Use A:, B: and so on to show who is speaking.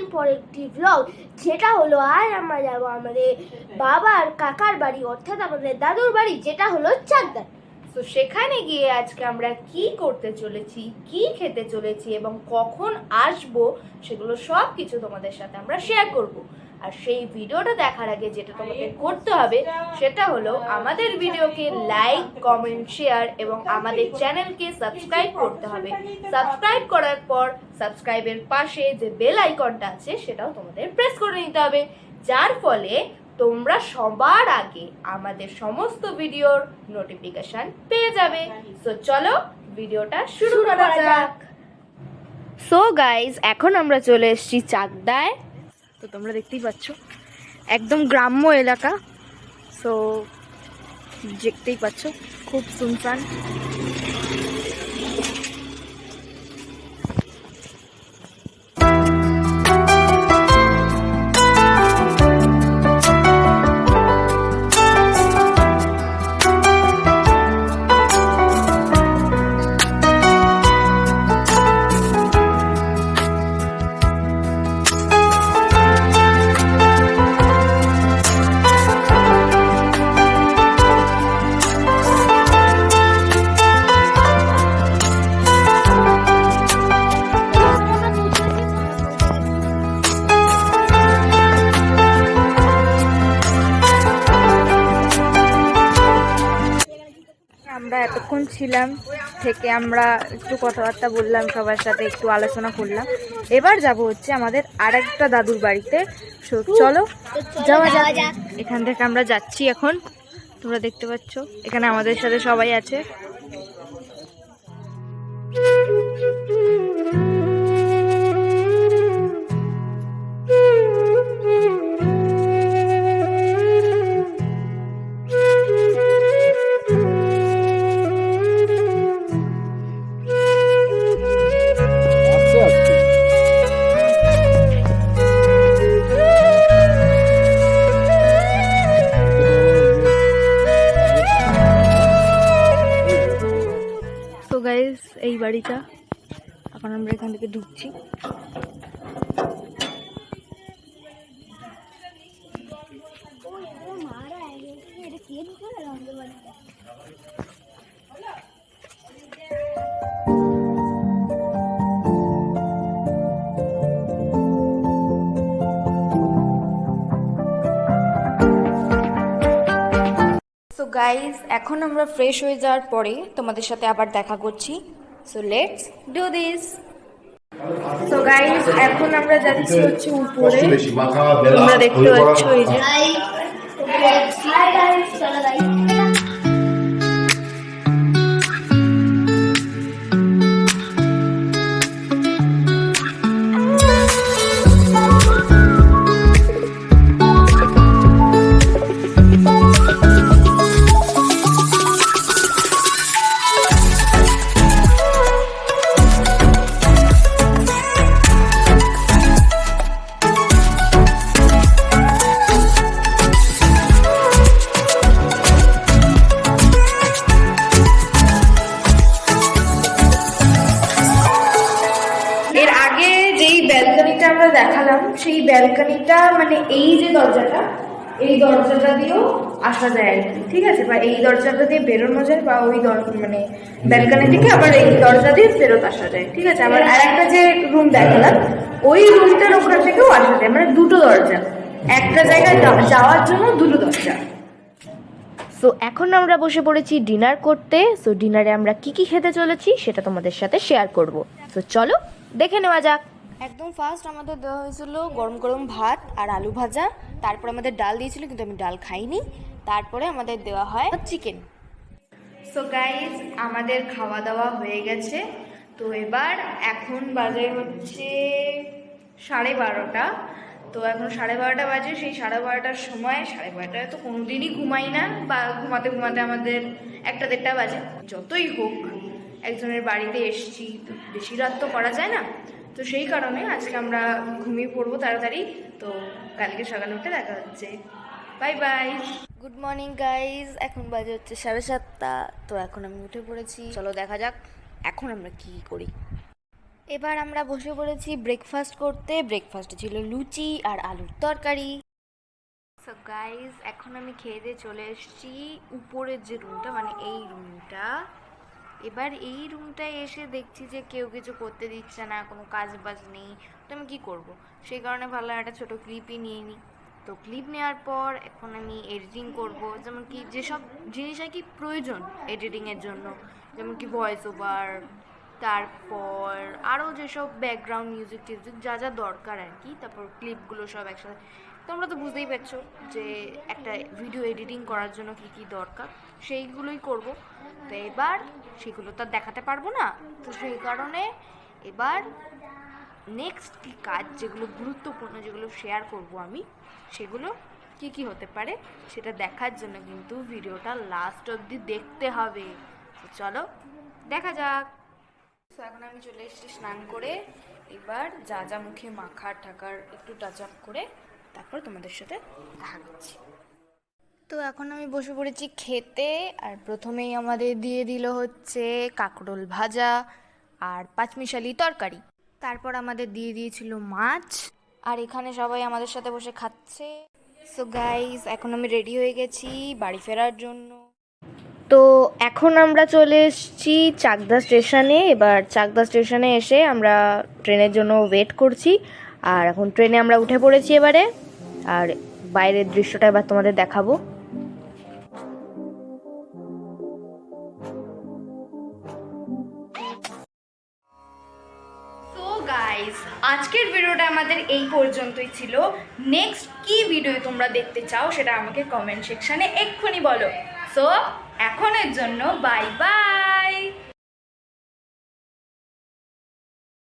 A: দিন পর একটি ব্লগ, যেটা হলো আজ আমরা যাবো আমাদের বাবার কাকার বাড়ি, অর্থাৎ আমাদের দাদুর বাড়ি, যেটা হলো চাকদা।
B: তো সেখানে গিয়ে আজকে আমরা কি করতে চলেছি, কি খেতে চলেছি এবং কখন আসবো, সেগুলো সব কিছু তোমাদের সাথে আমরা শেয়ার করব। আর সেই ভিডিওটা দেখার আগে যেটা তোমাকে করতে হবে সেটা হলো আমাদের ভিডিওকে লাইক, কমেন্ট, শেয়ার এবং আমাদের চ্যানেলকে সাবস্ক্রাইব করতে হবে। সাবস্ক্রাইব করার পর সাবস্ক্রাইবের পাশে যে বেল আইকনটা আছে সেটাও তোমাদের প্রেস করে নিতে হবে, যার ফলে তোমরা সবার আগে আমাদের সমস্ত ভিডিওর নোটিফিকেশন পেয়ে যাবে। সো চলো ভিডিওটা শুরু করা যাক। সো গাইজ, এখন আমরা চলে এসেছি চাকদায়। তো তোমরা দেখতেই পাচ্ছ একদম গ্রাম্য এলাকা। সো দেখতেই পাচ্ছ খুব সুনসান। আমরা এতক্ষণ ছিলাম থেকে আমরা একটু কথাবার্তা বললাম, সবার সাথে একটু আলোচনা করলাম। এবার যাব হচ্ছে আমাদের আরেকটা দাদুর বাড়িতে। চলো যাওয়া যাক। এখান থেকে আমরা যাচ্ছি এখন। তোমরা দেখতে পাচ্ছ এখানে আমাদের সাথে সবাই আছে। এই বাড়িটা এখন আমরা এখান থেকে ঢুকছি। সো গাইজ, এখন আমরা ফ্রেশ হয়ে যাওয়ার পরে তোমাদের সাথে আবার দেখা করছি। So let's do this. So guys, এখন আমরা যাচ্ছি হচ্ছে উপরে। তোমরা দেখতে পাচ্ছ এই যে ব্যালকনিটা আমরা দেখালাম, সেই ব্যালকনিটা মানে এই যে দরজাটা, এই দরজাটা দিয়েও আসা যায় আর কি, ঠিক আছে? বা এই দরজাটা দিয়ে বেরোনো যায়, বা ওই মানে ব্যালকনি থেকে আবার এই দরজা দিয়ে ফেরত আসা যায়, ঠিক আছে? আবার আর একটা যে রুম দেখালাম, ওই রুমটার ওখান থেকেও আসা যায়, মানে দুটো দরজা, একটা জায়গায় যাওয়ার জন্য দুটো দরজা। সো এখন আমরা বসে পড়েছি ডিনার করতে। সো ডিনারে আমরা কি কি খেতে চলেছি সেটা তোমাদের সাথে শেয়ার করব। সো চলো দেখে নেওয়া যাক। একদম ফার্স্ট আমাদের দেওয়া হয়েছিল গরম গরম ভাত আর আলু ভাজা, তারপর আমাদের ডাল দিয়েছিল, কিন্তু আমি ডাল খাইনি। তারপরে আমাদের দেওয়া হয় চিকেন। সো গাইজ, আমাদের খাওয়া দাওয়া হয়ে গেছে। তো এবার এখন বাজে হচ্ছে 12:30। তো এখন 12:30 বাজে। সেই 12:30টার সময়, 12:30টায় তো কোনোদিনই ঘুমাই না, বা ঘুমাতে ঘুমাতে আমাদের 1-1:30 বাজে। যতই হোক একজনের বাড়িতে এসছি, তো বেশি রাত তো করা যায় না। তো সেই কারণে আজকে আমরা ঘুমিয়ে পড়বো তাড়াতাড়ি। তো কালকে সকালে উঠে দেখা হচ্ছে। Bye bye. Good morning guys, এখন বাজে হচ্ছে 7:30। তো এখন আমি উঠে পড়েছি, চলো দেখা যাক এখন আমরা কি করি। এবার আমরা বসে পড়েছি ব্রেকফাস্ট করতে। ব্রেকফাস্টে ছিল লুচি আর আলুর তরকারি। সো গাইজ, এখন আমি খেয়ে দিয়ে চলে এসেছি উপরের যে রুমটা, মানে এই রুমটা। এবার এই রুমটায় এসে দেখছি যে কেউ কিছু করতে দিচ্ছে না, কোনো কাজ বাজ নেই। তো আমি কী করবো, সেই কারণে ভাবলাম একটা ছোটো ক্লিপই নিয়ে নিই। তো ক্লিপ নেওয়ার পর এখন আমি এডিটিং করব, যেমন কি যেসব জিনিস আর কি প্রয়োজন এডিটিংয়ের জন্য, যেমন কি ভয়েস ওভার, তারপর আরও যেসব ব্যাকগ্রাউন্ড মিউজিক টিউজিক যা যা দরকার আর কি, তারপর ক্লিপগুলো সব একসাথে। তোমরা তো বুঝতেই পারছো যে একটা ভিডিও এডিটিং করার জন্য কী কী দরকার, সেইগুলোই করব। তো এবার সেগুলো তো আর দেখাতে পারবো না, তো সেই কারণে এবার নেক্সট কী কাজ, যেগুলো গুরুত্বপূর্ণ, যেগুলো শেয়ার করব আমি, সেগুলো কি কি হতে পারে সেটা দেখার জন্য কিন্তু ভিডিওটা লাস্ট অবধি দেখতে হবে। তো চলো দেখা যাক। তো এখন আমি চলে এসেছি স্নান করে, এবার যা যা মুখে মাখার ঠাকার একটু টাচ আপ করে তারপর তোমাদের সাথে দেখা করছি। তো এখন আমি বসে পড়েছি খেতে, আর প্রথমেই আমাদের দিয়ে দিল হচ্ছে কাঁকরোল ভাজা আর পাঁচমিশালি তরকারি। তারপর আমাদের দিয়ে দিয়েছিল মাছ, আর এখানে সবাই আমাদের সাথে বসে খাচ্ছে। সো গাইস, এখন আমি রেডি হয়ে গেছি বাড়ি ফেরার জন্য। তো এখন আমরা চলে এসেছি চাকদা স্টেশনে। এবার চাকদা স্টেশনে এসে আমরা ট্রেনের জন্য ওয়েট করছি, আর এখন ট্রেনে আমরা উঠে পড়েছি এবারে। আর বাইরের দৃশ্যটা এবার তোমাদের দেখাবো। সো গাইস, আজকের ভিডিওটা আমাদের এই পর্যন্তই ছিল। নেক্সট কি ভিডিও তোমরা দেখতে চাও সেটা আমাকে কমেন্ট সেকশনে এক্ষুনি বলো। সো এখনের জন্য বাই বাই।